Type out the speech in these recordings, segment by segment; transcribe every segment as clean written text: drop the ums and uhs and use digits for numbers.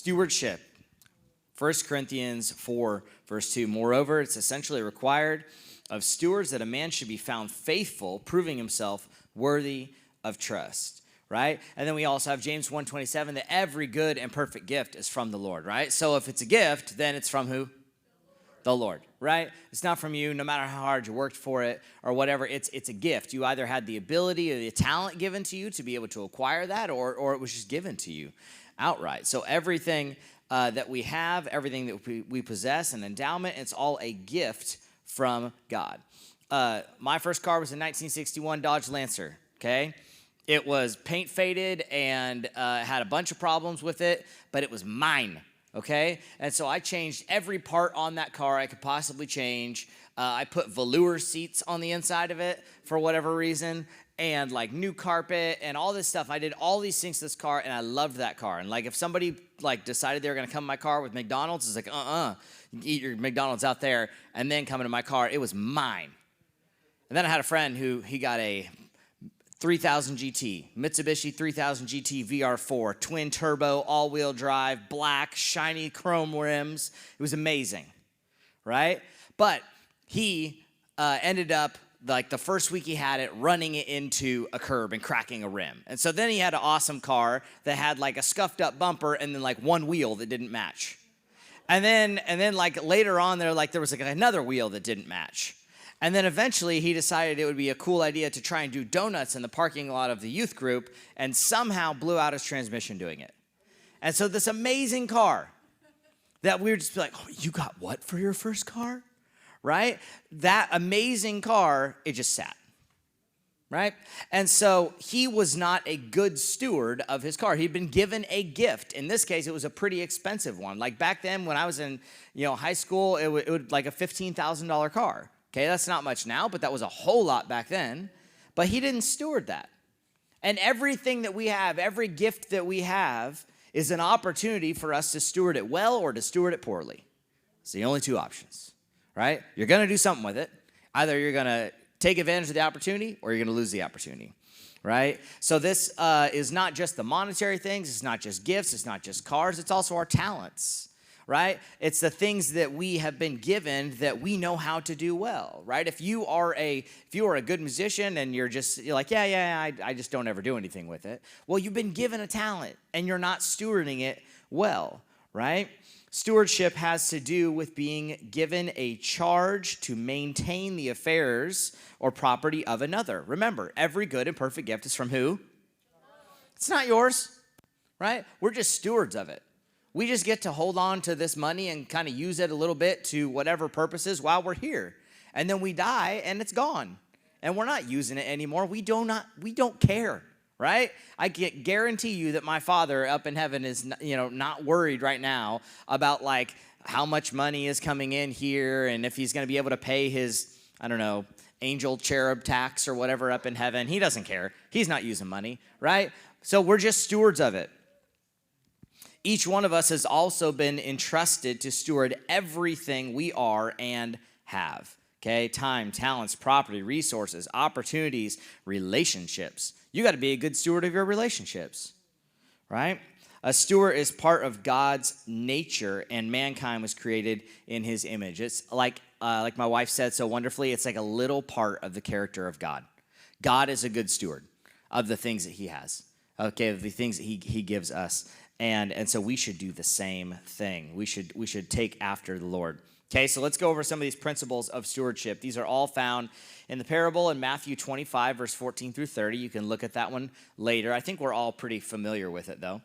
Stewardship. 1 Corinthians 4, verse 2. Moreover, it's essentially required of stewards that a man should be found faithful, proving himself worthy of trust, right? And then we also have James 1:27, that every good and perfect gift is from the Lord, right? So if it's a gift, then it's from who? The Lord, right? It's not from you, no matter how hard you worked for it or whatever. It's a gift. You either had the ability or the talent given to you to be able to acquire that, or it was just given to you outright. So everything that we have, everything that we possess, an endowment, it's all a gift from God. My first car was a 1961 Dodge Lancer, okay? It was paint faded and had a bunch of problems with it, but it was mine, okay? And so I changed every part on that car I could possibly change. I put velour seats on the inside of it for whatever reason, and like new carpet and all this stuff. I did all these things to this car, and I loved that car. And like if somebody like decided they were gonna come in my car with McDonald's, it's like, you can eat your McDonald's out there and then come into my car. It was mine. And then I had a friend he got a 3000 GT, Mitsubishi 3000 GT VR4, twin turbo, all-wheel drive, black, shiny chrome rims. It was amazing, right? But he ended up, like the first week he had it, running it into a curb and cracking a rim. And so then he had an awesome car that had like a scuffed up bumper and then like one wheel that didn't match. And then like later on there was like another wheel that didn't match. And then eventually he decided it would be a cool idea to try and do donuts in the parking lot of the youth group, and somehow blew out his transmission doing it. And so this amazing car that we were just like, oh, you got what for your first car? Right? That amazing car, it just sat. Right? And so he was not a good steward of his car. He'd been given a gift. In this case, it was a pretty expensive one. Like back then when I was in high school, it would like a $15,000 car. Okay, that's not much now, but that was a whole lot back then. But he didn't steward that. And everything that we have, every gift that we have, is an opportunity for us to steward it well or to steward it poorly. It's the only two options, right? You're going to do something with it. Either you're going to take advantage of the opportunity or you're going to lose the opportunity, right? So this is not just the monetary things. It's not just gifts. It's not just cars. It's also our talents. Right? It's the things that we have been given that we know how to do well, right? If you are a good musician and you're like, I just don't ever do anything with it. Well, you've been given a talent and you're not stewarding it well, right? Stewardship has to do with being given a charge to maintain the affairs or property of another. Remember, every good and perfect gift is from who? It's not yours, right? We're just stewards of it. We just get to hold on to this money and kind of use it a little bit to whatever purposes while we're here. And then we die and it's gone. And we're not using it anymore. We don't care, right? I can guarantee you that my Father up in heaven is not worried right now about like how much money is coming in here and if he's going to be able to pay his, angel cherub tax or whatever up in heaven. He doesn't care. He's not using money, right? So we're just stewards of it. Each one of us has also been entrusted to steward everything we are and have. Okay, time, talents, property, resources, opportunities, relationships. You got to be a good steward of your relationships, right? A steward is part of God's nature, and mankind was created in his image. It's like my wife said so wonderfully, it's like a little part of the character of God. God is a good steward of the things that he has, okay, of the things that he gives us. And so we should do the same thing. We should take after the Lord. Okay, so let's go over some of these principles of stewardship. These are all found in the parable in Matthew 25, verse 14 through 30. You can look at that one later. I think we're all pretty familiar with it, though.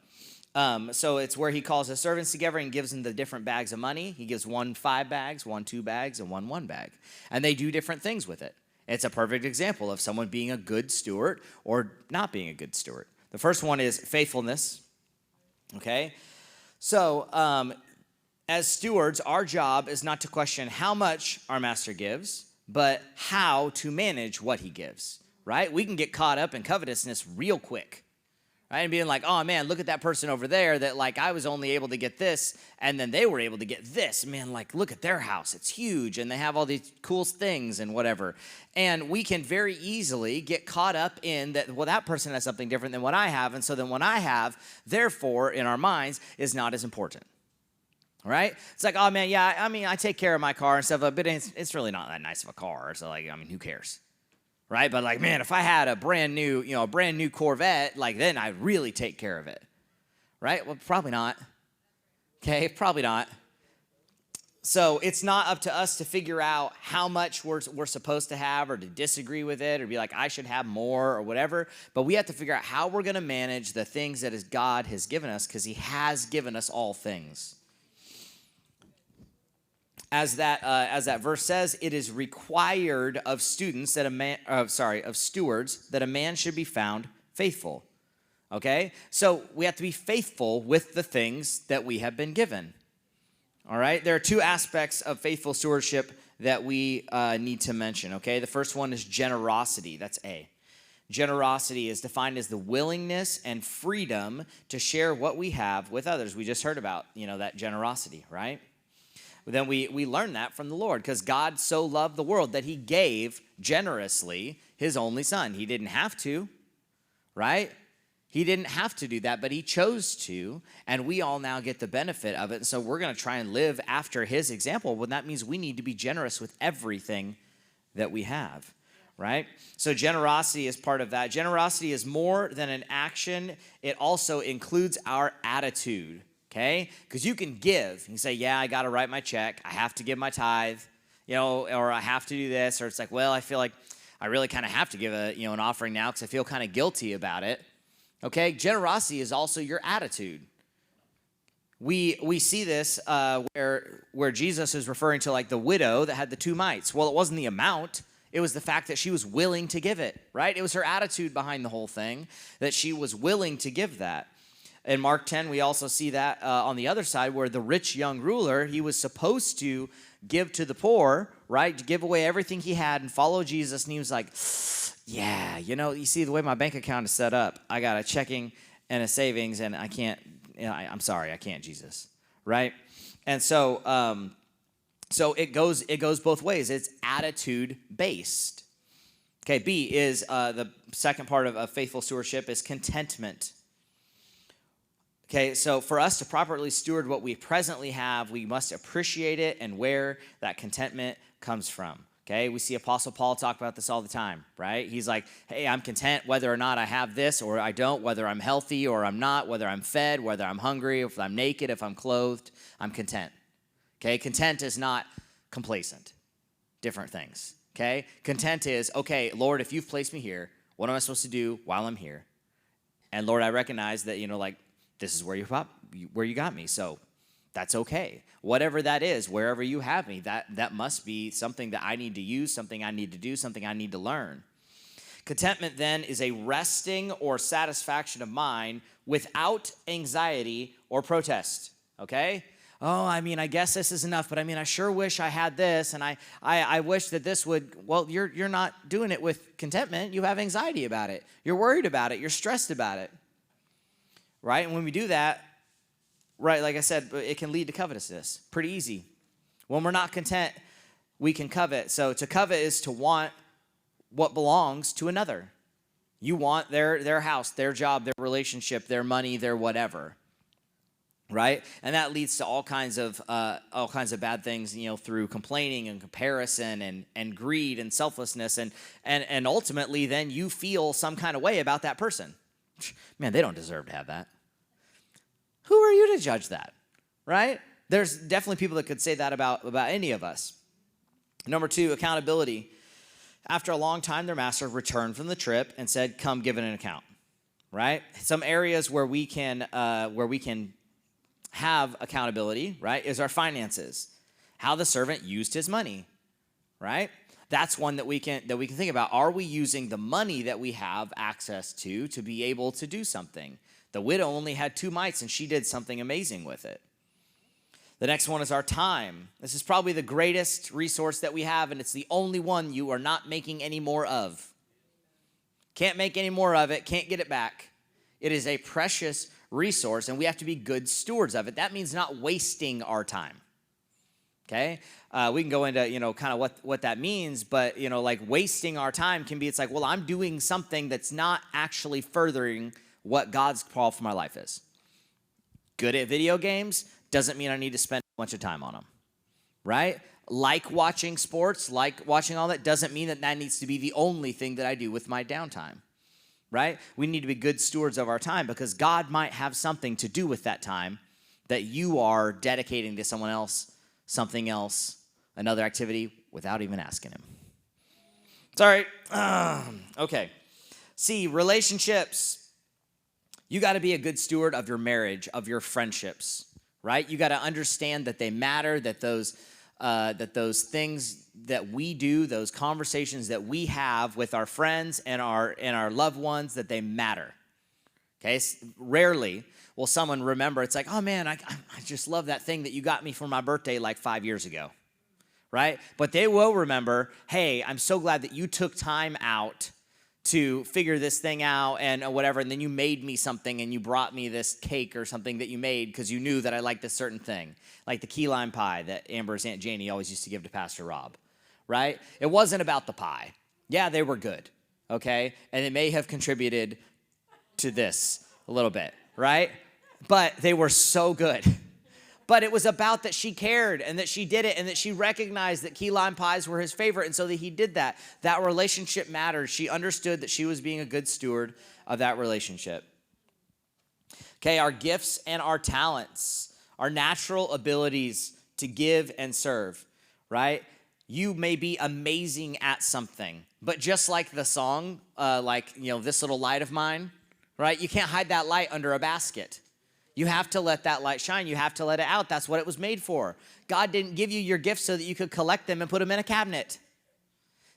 So it's where he calls his servants together and gives them the different bags of money. He gives one 5 bags, one 2 bags, and one bag. And they do different things with it. It's a perfect example of someone being a good steward or not being a good steward. The first one is faithfulness. Okay, so as stewards, our job is not to question how much our master gives, but how to manage what he gives, right? We can get caught up in covetousness real quick, right? And being like, oh man, look at that person over there that like I was only able to get this and then they were able to get this. Man, like look at their house. It's huge and they have all these cool things and whatever. And we can very easily get caught up in that, well, that person has something different than what I have. And so then what I have, therefore, in our minds, is not as important. Right? It's like, oh man, yeah, I mean, I take care of my car and stuff, but it's really not that nice of a car. So like, I mean, who cares? Right? But like, man, if I had a brand new Corvette, like then I'd really take care of it. Right? Well, probably not. Okay, probably not. So it's not up to us to figure out how much we're supposed to have or to disagree with it or be like, I should have more or whatever. But we have to figure out how we're going to manage the things that God has given us, because he has given us all things. As that verse says, it is required of stewards that a man should be found faithful. Okay? So we have to be faithful with the things that we have been given. All right? There are two aspects of faithful stewardship that we need to mention. Okay? The first one is generosity. That's A. Generosity is defined as the willingness and freedom to share what we have with others. We just heard about, that generosity, right? Then we learn that from the Lord, because God so loved the world that he gave generously his only son. He didn't have to, right? He didn't have to do that, but he chose to, and we all now get the benefit of it. And so we're going to try and live after his example. Well, that means we need to be generous with everything that we have, right? So generosity is part of that. Generosity is more than an action. It also includes our attitude. Okay? Because you can give. You can say, yeah, I got to write my check. I have to give my tithe, or I have to do this. Or it's like, well, I feel like I really kind of have to give an offering now because I feel kind of guilty about it. Okay? Generosity is also your attitude. We see this where Jesus is referring to like the widow that had the 2 mites. Well, it wasn't the amount. It was the fact that she was willing to give it, right? It was her attitude behind the whole thing, that she was willing to give that. In Mark 10, we also see that on the other side, where the rich young ruler, he was supposed to give to the poor, right? To give away everything he had and follow Jesus. And he was like, yeah, you see the way my bank account is set up. I got a checking and a savings, and I can't, I'm sorry, I can't, Jesus, right? And so it goes both ways. It's attitude based. Okay, B is the second part of faithful stewardship is contentment. Okay, so for us to properly steward what we presently have, we must appreciate it and where that contentment comes from. Okay, we see Apostle Paul talk about this all the time, right? He's like, hey, I'm content whether or not I have this or I don't, whether I'm healthy or I'm not, whether I'm fed, whether I'm hungry, if I'm naked, if I'm clothed, I'm content. Okay, content is not complacent. Different things, okay? Content is, okay, Lord, if you've placed me here, what am I supposed to do while I'm here? And Lord, I recognize that, this is where you got me, so that's okay. Whatever that is, wherever you have me, that must be something that I need to use, something I need to do, something I need to learn. Contentment then is a resting or satisfaction of mind without anxiety or protest, okay? Oh, I guess this is enough, but I sure wish I had this, and I wish that this would, well, you're not doing it with contentment. You have anxiety about it. You're worried about it. You're stressed about it. Right? And when we do that, right, like I said, it can lead to covetousness. Pretty easy. When we're not content, we can covet. So to covet is to want what belongs to another. You want their house, their job, their relationship, their money, their whatever. Right? And that leads to all kinds of bad things, through complaining and comparison and greed and selflessness, and ultimately then you feel some kind of way about that person. Man, they don't deserve to have that. Who are you to judge that, right? There's definitely people that could say that about any of us. Number 2, accountability. After a long time, their master returned from the trip and said, come give an account, right? Some areas where we can have accountability, right, is our finances. How the servant used his money, right? That's one that we can think about. Are we using the money that we have access to be able to do something? The widow only had 2 mites, and she did something amazing with it. The next one is our time. This is probably the greatest resource that we have, and it's the only one you are not making any more of. Can't make any more of it. Can't get it back. It is a precious resource, and we have to be good stewards of it. That means not wasting our time. Okay? We can go into, kind of what that means, but, like wasting our time can be, it's like, well, I'm doing something that's not actually furthering what God's call for my life is. Good at video games doesn't mean I need to spend a bunch of time on them, right? Like watching sports, like watching all that, doesn't mean that needs to be the only thing that I do with my downtime, right? We need to be good stewards of our time because God might have something to do with that time that you are dedicating to someone else, something else, another activity, without even asking him. It's all right. Okay. See, relationships. You got to be a good steward of your marriage, of your friendships, right? You got to understand that they matter, that those things that we do, those conversations that we have with our friends and our loved ones, that they matter. Okay? Rarely will someone remember, it's like, oh man, I just love that thing that you got me for my birthday like 5 years ago, right? But they will remember, hey, I'm so glad that you took time out to figure this thing out and whatever, and then you made me something and you brought me this cake or something that you made because you knew that I liked this certain thing, like the key lime pie that Amber's Aunt Janie always used to give to Pastor Rob, right? It wasn't about the pie. Yeah, they were good, okay? And it may have contributed to this a little bit, right? But they were so good. But it was about that she cared and that she did it and that she recognized that key lime pies were his favorite, and so that he did that. That relationship mattered. She understood that she was being a good steward of that relationship. Okay, our gifts and our talents, our natural abilities to give and serve, right? You may be amazing at something, but just like the song, this little light of mine, right? You can't hide that light under a basket. You have to let that light shine. You have to let it out. That's what it was made for. God didn't give you your gifts so that you could collect them and put them in a cabinet.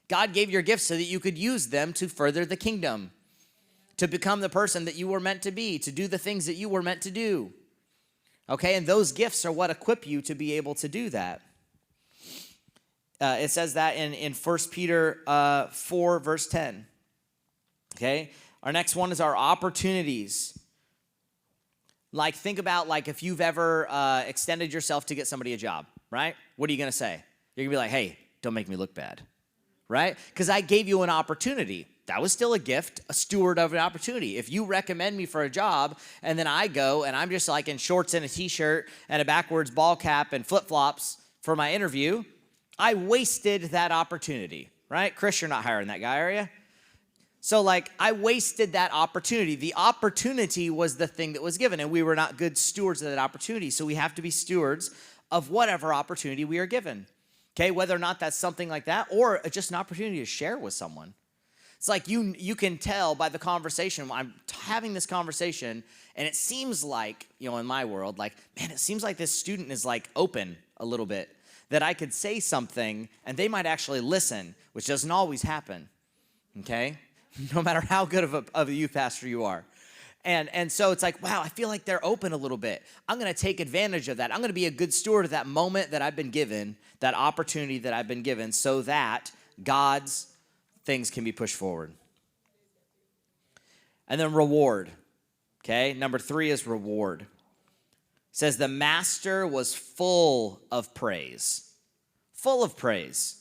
God gave your gifts so that you could use them to further the kingdom, to become the person that you were meant to be, to do the things that you were meant to do. Okay, and those gifts are what equip you to be able to do that. It says that in 1 Peter 4, verse 10. Okay, our next one is our opportunities. Like, think about, like, if you've ever extended yourself to get somebody a job, right? What are you going to say? You're going to be like, hey, don't make me look bad, right? Because I gave you an opportunity. That was still a gift, a steward of an opportunity. If you recommend me for a job, and then I go, and I'm just, like, in shorts and a T-shirt and a backwards ball cap and flip-flops for my interview, I wasted that opportunity, right? Chris, you're not hiring that guy, are you? So, like, I wasted that opportunity. The opportunity was the thing that was given, and we were not good stewards of that opportunity. So we have to be stewards of whatever opportunity we are given, okay? Whether or not that's something like that or just an opportunity to share with someone. It's like you can tell by the conversation. I'm having this conversation, and it seems like, in my world, like, man, it seems like this student is, like, open a little bit, that I could say something, and they might actually listen, which doesn't always happen, okay? No matter how good of a youth pastor you are. And so it's like, wow, I feel like they're open a little bit. I'm going to take advantage of that. I'm going to be a good steward of that moment that I've been given, that opportunity that I've been given, so that God's things can be pushed forward. And then reward, okay? Number 3 is reward. It says, the master was full of praise. Full of praise.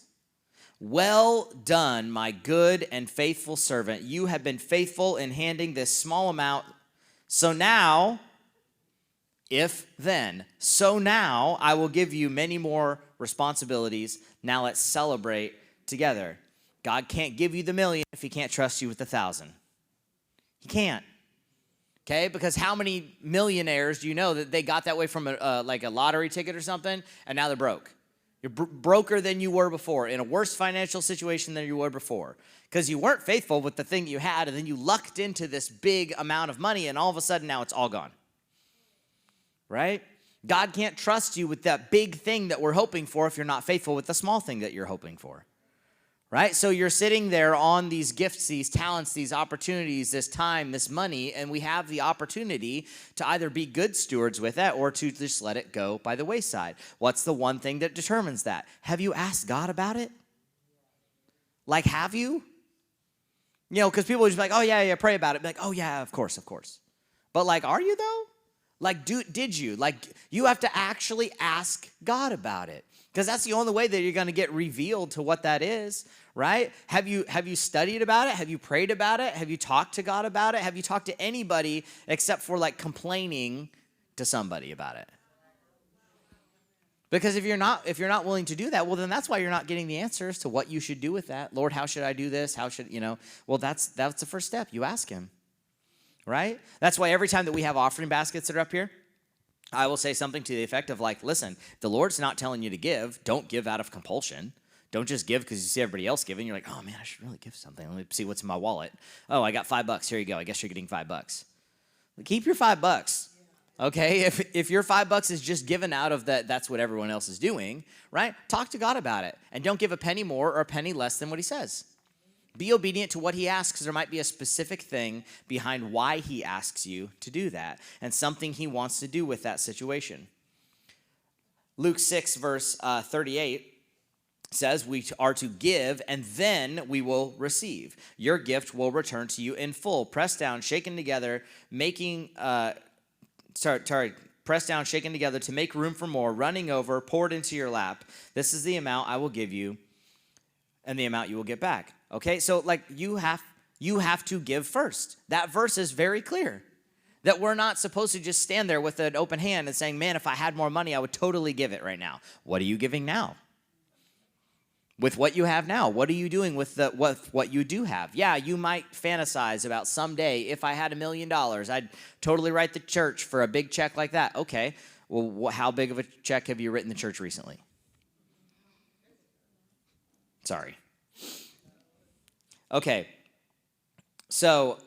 Well done, my good and faithful servant. You have been faithful in handling this small amount. So now I will give you many more responsibilities. Now let's celebrate together. God can't give you the million if he can't trust you with 1,000. He can't. Okay, because how many millionaires do you know that they got that way from a lottery ticket or something, and now they're broke? You're broker than you were before, in a worse financial situation than you were before, because you weren't faithful with the thing you had, and then you lucked into this big amount of money, and all of a sudden now it's all gone, right? God can't trust you with that big thing that we're hoping for if you're not faithful with the small thing that you're hoping for, right? So you're sitting there on these gifts, these talents, these opportunities, this time, this money, and we have the opportunity to either be good stewards with it or to just let it go by the wayside. What's the one thing that determines that? Have you asked God about it? Like, have you? Because people are just like, oh, yeah, pray about it. Be like, oh, yeah, of course. But like, are you though? Like, did you? Like, you have to actually ask God about it, because that's the only way that you're going to get revealed to what that is, right? Have you studied about it? Have you prayed about it? Have you talked to God about it? Have you talked to anybody except for like complaining to somebody about it? Because if you're not willing to do that, well, then that's why you're not getting the answers to what you should do with that. Lord, how should I do this? How should, well, that's the first step. You ask him. Right? That's why every time that we have offering baskets that are up here, I will say something to the effect of like, listen, the Lord's not telling you to give. Don't give out of compulsion. Don't just give because you see everybody else giving. You're like, oh man, I should really give something. Let me see what's in my wallet. Oh, I got $5. Here you go. I guess you're getting $5. Keep your $5. Okay? If your $5 is just given out of that's what everyone else is doing, right? Talk to God about it. And don't give a penny more or a penny less than what he says. Be obedient to what he asks, because there might be a specific thing behind why he asks you to do that and something he wants to do with that situation. Luke 6, verse 38 says we are to give and then we will receive. Your gift will return to you in full, pressed down, shaken together, pressed down, shaken together to make room for more, running over, poured into your lap. This is the amount I will give you and the amount you will get back. Okay, so like you have to give first. That verse is very clear that we're not supposed to just stand there with an open hand and saying, man, if I had more money, I would totally give it right now. What are you giving now? With what you have now, what are you doing with what you do have? Yeah, you might fantasize about someday, if I had $1 million, I'd totally write the church for a big check like that. Okay, well, how big of a check have you written the church recently? Sorry. Okay, so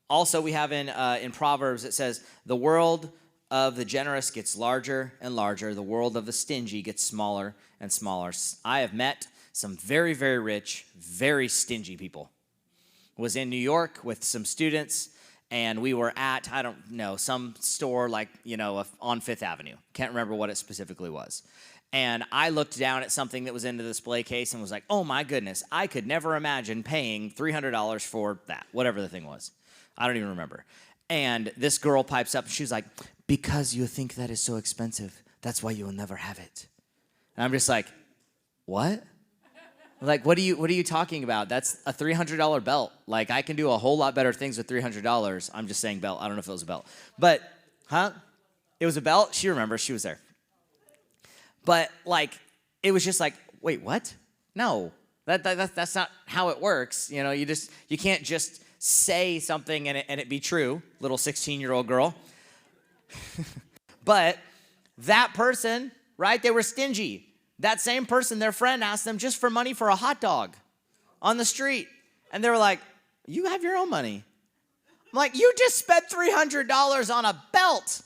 also we have in Proverbs, it says, the world of the generous gets larger and larger. The world of the stingy gets smaller and smaller. I have met some very, very rich, very stingy people. Was in New York with some students, and we were at, I don't know, some store like, on Fifth Avenue. Can't remember what it specifically was. And I looked down at something that was in the display case and was like, oh my goodness, I could never imagine paying $300 for that, whatever the thing was. I don't even remember. And this girl pipes up and she's like, because you think that is so expensive, that's why you will never have it. And I'm just like, what? Like, what are you talking about? That's a $300 belt. Like, I can do a whole lot better things with $300. I'm just saying belt. I don't know if it was a belt. But, it was a belt? She remembers. She was there. But, like, it was just like, wait, what? No, that's not how it works. You can't just say something and it be true, little 16-year-old girl. But that person, right, they were stingy. That same person, their friend asked them just for money for a hot dog on the street. And they were like, you have your own money. I'm like, you just spent $300 on a belt.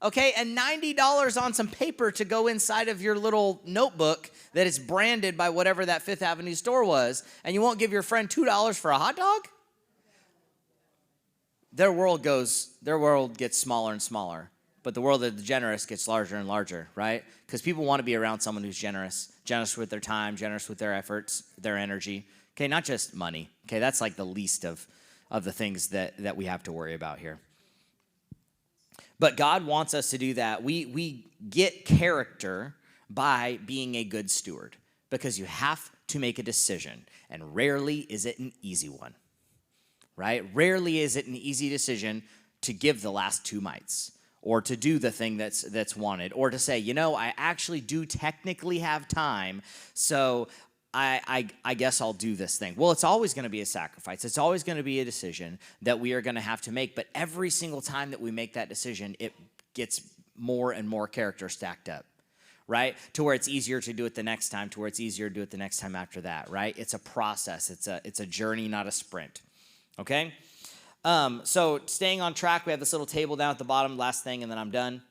Okay, and $90 on some paper to go inside of your little notebook that is branded by whatever that Fifth Avenue store was, and you won't give your friend $2 for a hot dog? Their world gets smaller and smaller, but the world of the generous gets larger and larger, right? Because people want to be around someone who's generous with their time, generous with their efforts, their energy. Okay, not just money. Okay, that's like the least of the things that we have to worry about here. But God wants us to do that. We get character by being a good steward, because you have to make a decision, and rarely is it an easy one, right? Rarely is it an easy decision to give the last two mites, or to do the thing that's wanted, or to say, I actually do technically have time, so I guess I'll do this thing. Well, it's always going to be a sacrifice. It's always going to be a decision that we are going to have to make. But every single time that we make that decision, it gets more and more character stacked up, right? To where it's easier to do it the next time, to where it's easier to do it the next time after that, right? It's a process. It's a journey, not a sprint, okay? So staying on track, we have this little table down at the bottom, last thing, and then I'm done.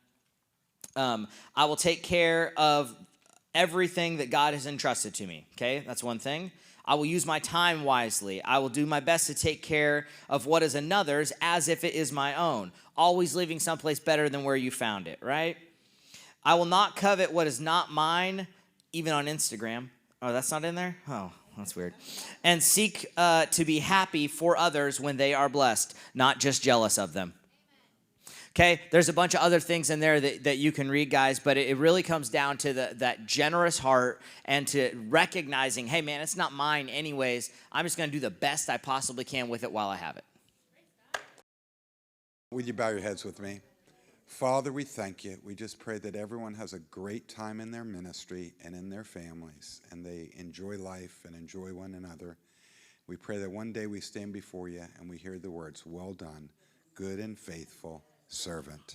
I will take care of everything that God has entrusted to me, okay? That's one thing. I will use my time wisely. I will do my best to take care of what is another's as if it is my own, always leaving someplace better than where you found it, right? I will not covet what is not mine, even on Instagram. Oh, that's not in there? Oh, that's weird. And seek to be happy for others when they are blessed, not just jealous of them. Okay, there's a bunch of other things in there that you can read, guys, but it really comes down to that generous heart and to recognizing, hey, man, it's not mine anyways. I'm just going to do the best I possibly can with it while I have it. Would you bow your heads with me? Father, we thank you. We just pray that everyone has a great time in their ministry and in their families, and they enjoy life and enjoy one another. We pray that one day we stand before you and we hear the words, well done, good and faithful servant.